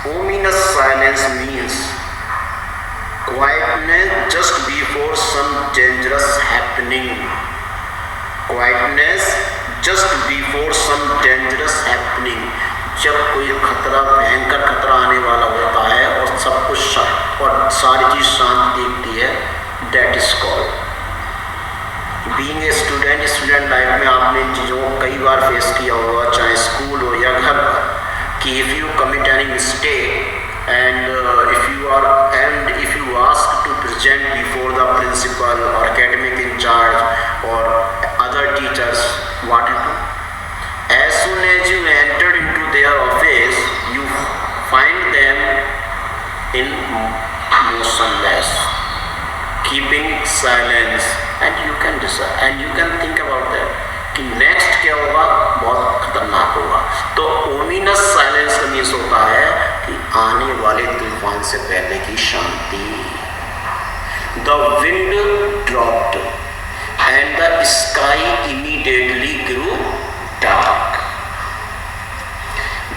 Ominous silence means quietness just before some dangerous happening. Quietness just before some dangerous happening. जब कोई खतरा, भयंकर खतरा आने वाला होता है और सब कुछ और सारी चीज़ शांत दिखती है, that is called being a student. Student life में आपने इन चीज़ों को कई बार फेस किया होगा, चाहे स्कूल हो या घर पर, कि if you commit any mistake and if you ask to present before the principal or academic in charge or other teachers, what you do? As soon as you entered into their office, you find them in motionless, keeping silence, and you can decide and you can think about that कि next क्या होगा, बहुत खतरनाक होगा। तो ominous silence का means होता है कि आने वाले तूफान से पहले की शांति। The wind dropped and the sky immediately grew dark.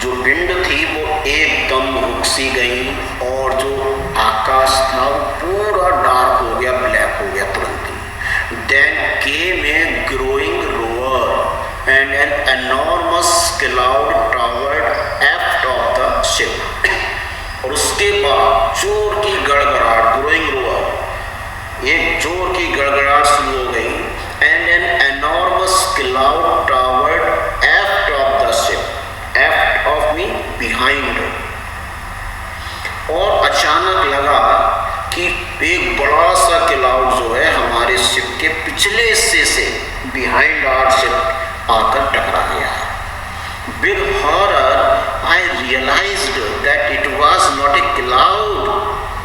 जो विंड थी वो एकदम रुक सी गई और जो आकाश था वो पूरा डार्क हो गया, ब्लैक हो गया तुरंत ही। Then came a growing roar and an enormous cloud towered aft of the ship. और उसके बाद जोर की गड़गड़ाहट, growing roar, एक जोर की गड़गड़ाहट शुरू हो गई। And an enormous cloud towered aft of the ship. Aft of me behind. और अचानक लगा कि एक बड़ा सा क्लाउड जो है हमारे शिप के पिछले हिस्से से, बिहाइंड आवर शिप, आकर टकरा गया है। With horror I realised that it was not a cloud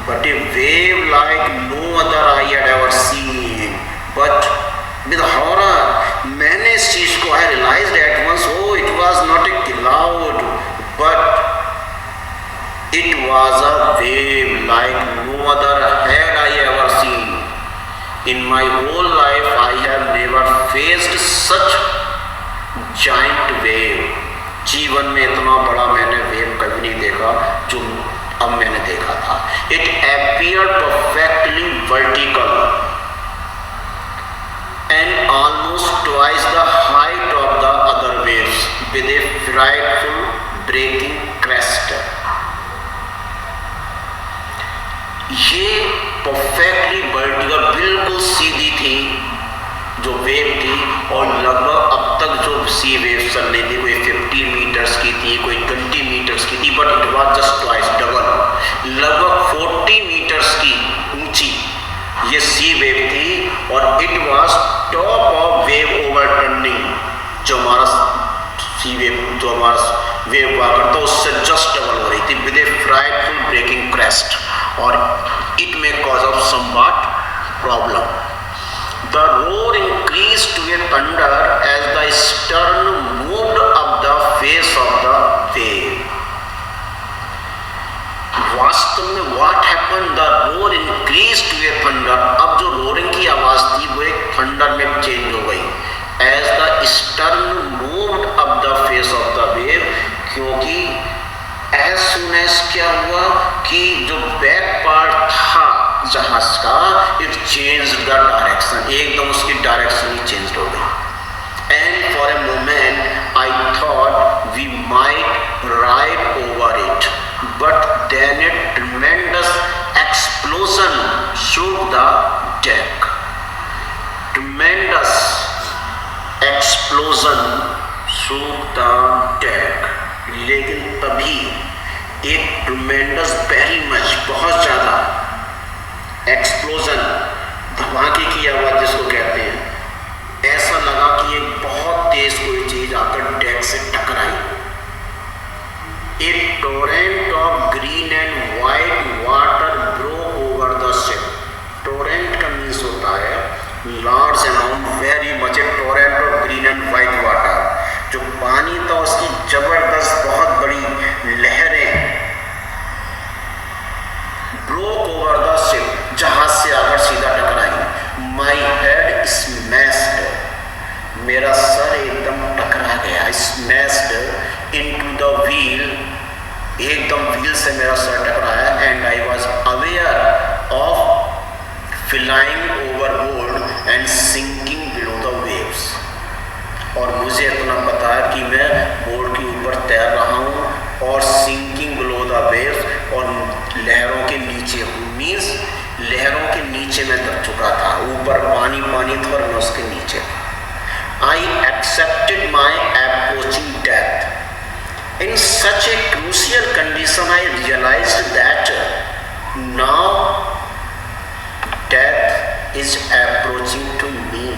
but a wave like no other I had ever seen. But with horror मैंने इस चीज को I realised at once, oh it was not a cloud but it was a wave like no other had I ever seen. In my whole life I have never faced such giant wave. जीवन में इतना बड़ा मैंने wave कभी नहीं देखा जो अब मैंने देखा था। It appeared perfectly vertical and almost twice the height of the other waves with a frightful breaking crest. ये परफेक्टली वर्टिकल, बिल्कुल सीधी थी जो वेव थी, और लगभग अब तक जो सी वेव चल रही थी कोई 50 मीटर्स की थी, कोई 20 मीटर्स की थी, but it was just twice double, लगभग 40 मीटर्स की ऊंची ये सी वेव थी। और it was top of wave overturning, जो हमारा सी वेव, जो हमारा वेव हुआ करता उससे जस्ट डबल हो रही थी, with a frightful breaking crest, और it may cause of somewhat problem. The roar increased to a thunder as the stern moved up the face of the wave. वास्तव में what happened? The roar increased to a thunder. अब जो roaring की आवाज थी वो एक thunder में change हो गई। As the stern moved up the face of the wave, क्योंकि as soon as क्या हुआ कि जो बैक पार्ट था जहाज का, इट चेंज द डायरेक्शन, एकदम उसकी डायरेक्शन ही चेंज हो गई। And for a moment I thought we might ride over it, but then a tremendous explosion shook the deck. Tremendous explosion shook the deck. लेकिन तभी एक ट्रेमेंडस, वेरी मच, बहुत ज़्यादा explosion, धमाके की आवाज़ जिसको कहते हैं, ऐसा लगा कि एक बहुत तेज कोई चीज़ आकर डेक से टकराई। A torrent of green and white water broke over the ship. Torrent का मीन्स होता है large amount, very much, a torrent of green and white water, जो पानी था उसकी जबरदस्त बहुत बड़ी लहरें ब्रोक ओवर द शिप, जहाज से आकर सीधा टकराई। माई हेड स्मैश्ड, मेरा सर एकदम टकरा गया, स्मैश्ड इनटू द व्हील, एकदम व्हील व्हील से मेरा सर टकराया and I was aware of flying overboard and sinking below the waves. और मुझे इतना पता है कि मैं बोर्ड के ऊपर तैर रहा हूँ और सिंकिंग बिलो द वेव्स, और लहरों के नीचे हूँ। मीन्स लहरों के नीचे मैं तक चुका था, ऊपर पानी पानी था और मैं उसके नीचे था। I accepted my approaching death. In such a crucial condition I realised that now death is approaching to me.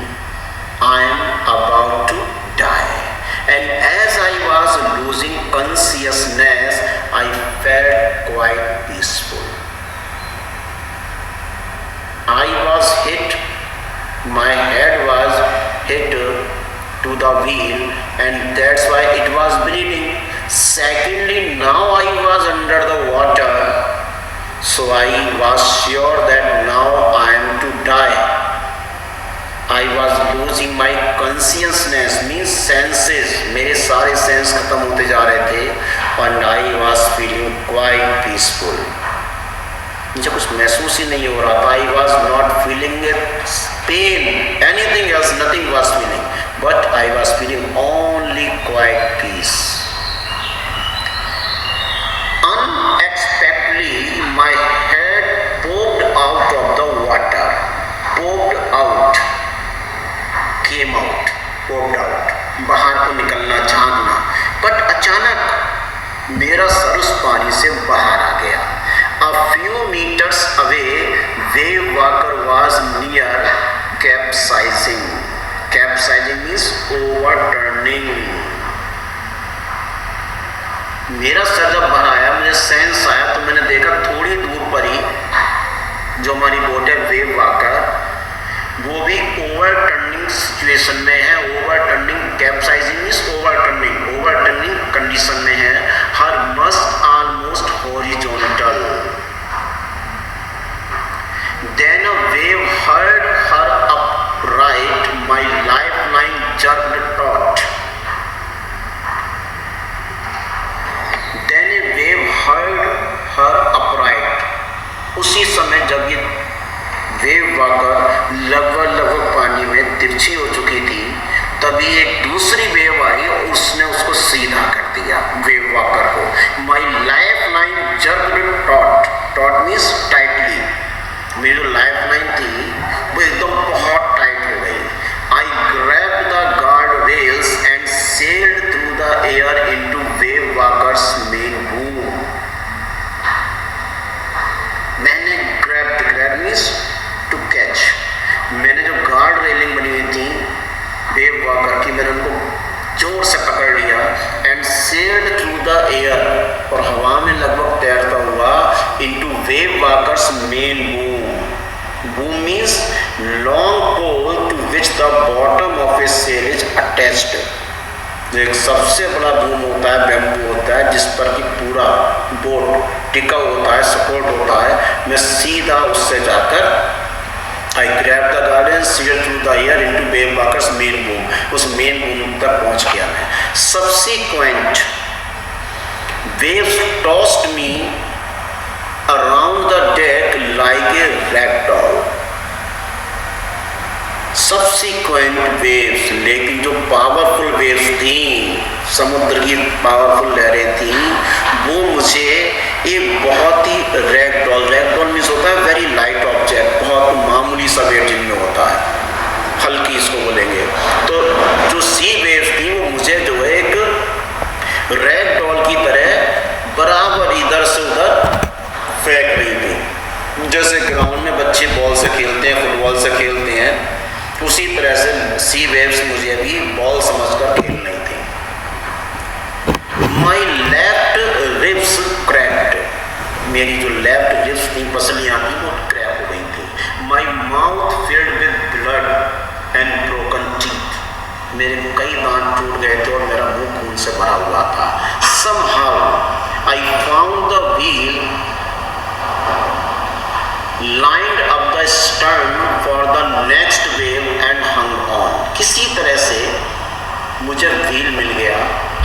I am about to die, and as I was losing consciousness, I felt quite peaceful. I was hit, my head was hit to the wheel, and that's why it was bleeding. Secondly, now I was under the water, so I was sure that now I am to die. I was losing my consciousness, means senses, मेरे सारे sense खत्म होते जा रहे थे, and I was feeling quite peaceful. मुझे कुछ महसूस ही नहीं हो रहा था. I was not feeling pain, anything else, nothing was feeling, but I was feeling only quite peace. Unexpectedly, my head popped out of the water. Popped out. Came out, popped out, बाहर को निकलना, झांकना. But अचानक मेरा sir उस पानी से बाहर आ गया. A few meters away, wave walker was near capsizing. Capsizing means overturning. मेरा सर जब बाहर आया, मुझे सेंस आया, तो मैंने देखा थोड़ी दूर पर ही जो हमारी बोट है वेव वॉकर, वो भी ओवरटर्निंग सिचुएशन में है. Overturning, capsizing means overturning, overturning condition में है. Her mast almost horizontal. Then a wave hurled her upright, my lifeline jerked taut. Then a wave hurled her upright. उसी समय जब ये वेव वॉकर लगभग पानी में तिरछी हो चुकी थी, तभी एक दूसरी वेव आई और उसने उसको सीधा कर दिया वेव वॉकर को. My life line jerked taut. taut means tightly. मेरी जो लाइफ लाइन थी वो एकदम बहुत टाइट हो गई. I grabbed the guard rails and sailed through the air into Wave Walker's main boom. मैंने ग्रैब मीन्स टू कैच. मैंने जो गार्ड रेलिंग बनी हुई थी वेव वॉकर की, मैंने उनको जोर से पकड़ लिया and sailed through the air, और हवा में लगभग तैरता हुआ into Wave Walker's main boom. Boom means long pole to which the bottom of a sail is attached. जो एक सबसे बड़ा बूम होता है, बैम्बू होता है, जिस पर कि पूरा बोट टिका होता है, सपोर्ट होता है. मैं सीधा उससे जाकर I grabbed the garden, sealed through the air into wave walker's main boom. उस मेन बूम तक पहुंच गया मैं. Subsequent waves tossed me around the deck like a ragdoll. Subsequent waves, लेकिन जो पावरफुल वेव्स थी, समुद्र की पावरफुल लहरें थी, वो मुझे एक बहुत ही रैगडॉल मीन्स होता है वेरी लाइट ऑब्जेक्ट, बहुत मामूली सा वेव जिनमें होता है, हल्की इसको बोलेंगे. तो जो सी वेव थी वो मुझे जो है एक रैगडॉल की तरह बराबर इधर से उधर फेंक रही थी. जैसे ग्राउंड में बच्चे बॉल से खेलते हैं, फुटबॉल से खेलते हैं, उसी तरह से सी वेव्स मुझे अभी बॉल समझकर खेल रही थी. My left ribs cracked. मेरी जो लेफ्ट रिब्स थी, पसलियाँ थी, वो क्रैक हो गई थी. My mouth filled with blood and broken teeth. मेरे कई दांत टूट गए थे और मेरा मुंह खून से भरा हुआ था. Somehow I found the wheel lined up the stern for the next wave and hung on. किसी तरह से मुझे व्हील मिल गया.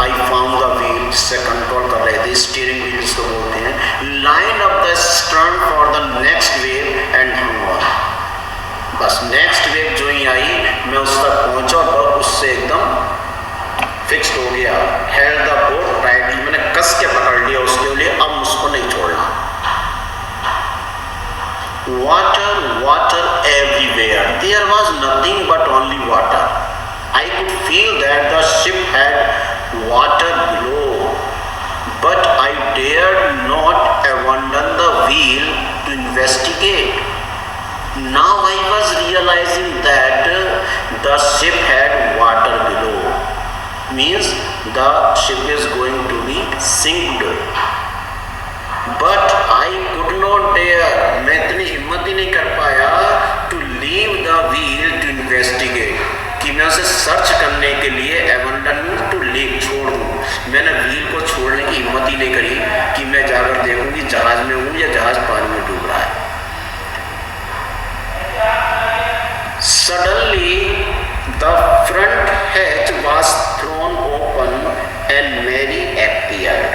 I found the wheel, जिससे कंट्रोल कर रहे थे, स्टीयरिंग व्हील जिसको बोलते हैं, line up the stern for the next wave and hung on. बस नेक्स्ट वेव जो ही आई मैं उस तक पहुंचा और उससे एकदम फिक्स हो गया। हेल्ड द बोट टाइटली, मैंने कस के पकड़ लिया उसके लिए, अब मुझको नहीं छोड़ना। Water water everywhere, there was nothing but only water. I could feel that the ship had water below, but I dared not abandon the wheel to investigate. Now I was realizing that the ship had water below, means the ship is going to be sinked. But I could not dare, मैं इतनी हिम्मत ही नहीं कर पाया to leave the wheel to investigate, कि मैं उसे search करने के लिए abandon to leave छोड़ दूँ। मैंने व्हील को छोड़ने की हिम्मत ही नहीं करी कि मैं जाकर देखूँ कि जहाज में हूँ या जहाज पानी में डूब रहा है। Suddenly, the front hatch was thrown open and Mary appeared.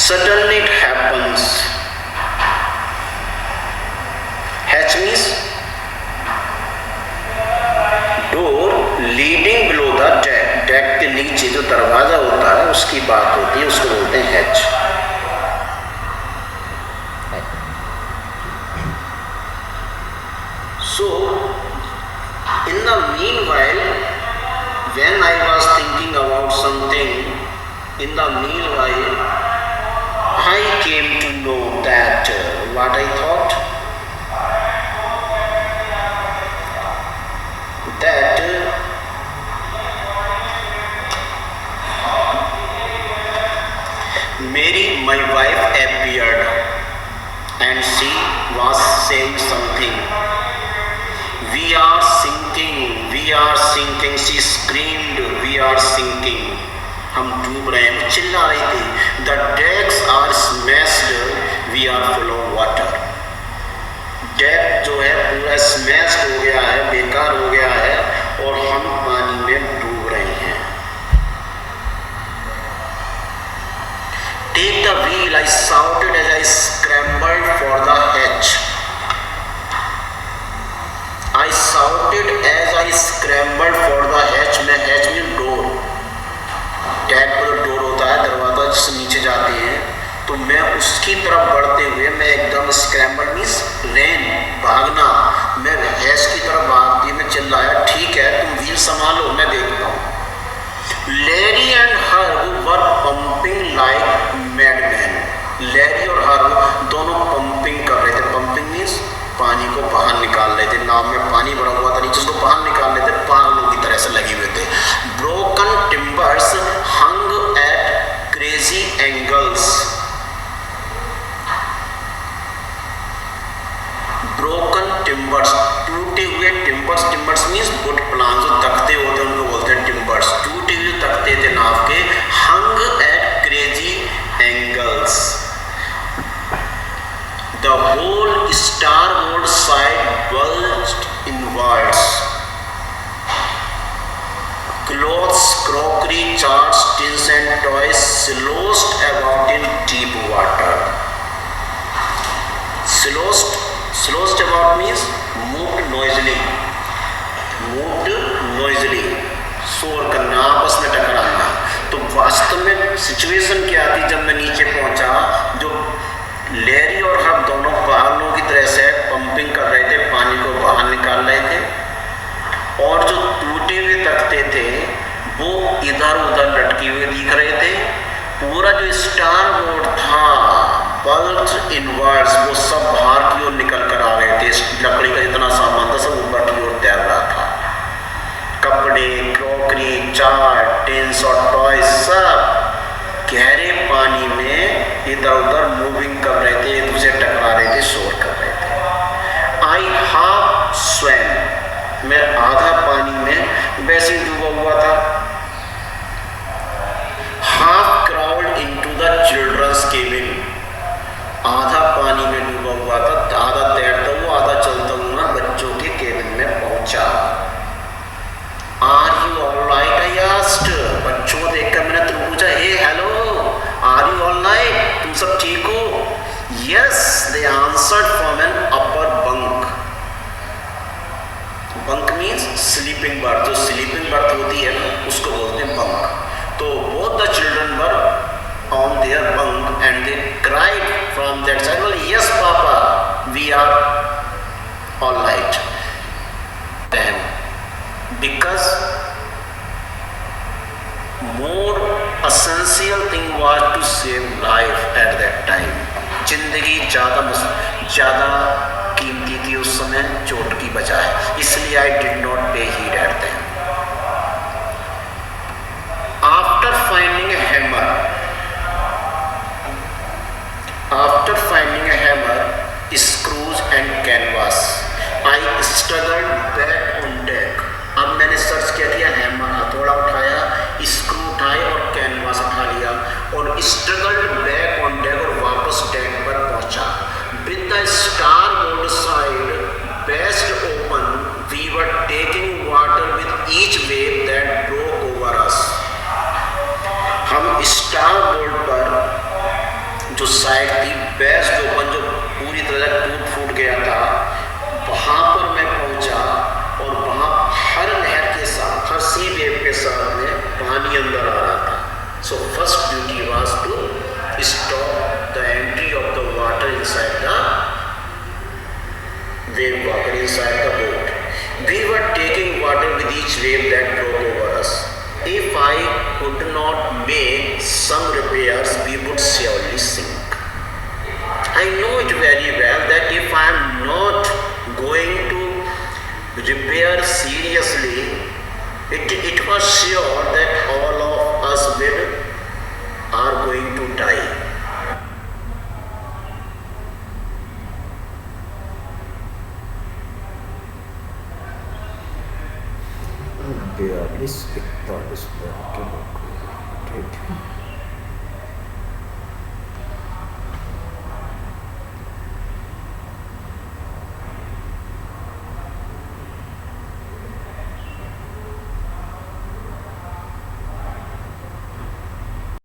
Suddenly it happens. Hatch means door leading below the deck. deck के नीचे जो दरवाजा होता है उसकी बात होती है, उसको बोलते हैं hatch. So, in the meanwhile, when I was thinking about something, in the meanwhile, I came to know that what I thought, that Mary, my wife, appeared and she was saying something. We are sinking, she screamed, we are sinking, हम डूब रहे हैं, चिल्ला रही थी। The decks are smashed, we are full of water. Deck जो है पूरा स्मैश्ड हो गया है, बेकार हो गया है और हम पानी में डूब रहे हैं। Take the wheel, I shouted as I scrambled for the hatch. I shouted as I scrambled for the hatch. मैं hatch में डोर, डेक पर डोर होता है, दरवाजा जिससे नीचे जाते हैं, तो मैं उसकी तरफ बढ़ते हुए मैं एकदम स्क्रैम्बल मीन्स रैन, भागना, मैं हैच की तरफ भागती मैं चिल्लाया, ठीक है तुम व्हील संभालो मैं देखता हूँ। Larry and Herb were pumping like madman. Larry और हर्ब दोनों पंपिंग कर रहे थे। पंपिंग मीन्स पानी को बाहर निकाल रहे थे। नाव में पानी भरा हुआ था, नीचे उसको बाहर निकाल रहे थे, पागलों की तरह से लगे हुए थे। Broken timbers hung at crazy angles. Broken timbers, टूटे हुए timbers. Timbers means wood plank, जो तख्ते होते हैं उनको बोलते हैं टिम्बर्स। टूटे हुए तख्ते थे नाव के। Hung at crazy angles. The whole starboard side bulged inwards. Clothes, crockery, charts, tins and toys sloshed about in deep water. Sloshed about means moved noisily. Moved noisily. शोर करना, आपस में टकराना। तो वास्तव में सिचुएशन क्या थी जब मैं नीचे पहुंचा? जो लैरी और हर्ब दोनों पागलों की तरह से पंपिंग कर रहे थे, पानी को बाहर निकाल रहे थे और जो टूटे हुए तख्ते थे वो इधर उधर लटके हुए दिख रहे थे। पूरा जो स्टार बोर्ड था बल्ज इनवर्ड्स, वो सब बाहर की ओर निकल कर आ रहे थे। लकड़ी का जितना सामान था सब ऊपर की ओर तैर रहा था। कपड़े, क्रॉकरी, चार्ट, टिन्स और टॉय सब गहरे पानी में इधर उधर मूविंग कर रहे थे, एक दूसरे टकरा रहे थे, शोर कर रहे थे। आई हाफ स्वैम, मैं आधा पानी में वैसे ही डूबा हुआ था। Half crawled into the children's cabin, आधा पानी में डूबा हुआ था, आधा तैरता हुआ आधा चलता हुआ बच्चों के केबिन में पहुंचा। Are you alright I asked, बच्चों को देखकर मैंने तुम पूछा, हे बर्थ होती है ना, उसको बोलते हैं बंक। तो both the children were on their bunk and they cried from that side, बोले yes papa we are all right. Because more essential thing was to save life at that time। जिंदगी ज़्यादा कीमती थी उस समय चोट की बजाय, इसलिए I did not pay heed at them. After finding a hammer, screws and canvas, I struggled back on deck. अब मैंने सर्च किया, हैमर हथौड़ा उठाया, स्क्रू उठाए और कैनवास उठा लिया और स्ट्रगल्ड बैक ऑन डेक और वापस डेक पर पहुंचा। With the starboard side best open we were taking water with each wave that broke over us. हम स्टार बोर्ड पर जो साइड थी बेस्ट ओपन, जो पूरी तरह टूट फूट गया था, वहां पर मैं पहुंचा और वहां हर लहर के साथ, हर सी वेव के साथ में पानी अंदर आ रहा था। So first duty was to stop the entry of the water inside the Wave Walker, inside the boat. We were taking water with each wave that broke over us. If I could not make some repairs, we would surely sink. I know it very well that if I am not going to repair seriously, it was sure that all of us are going to die. बयालीस 41 के लोग, ठीक है।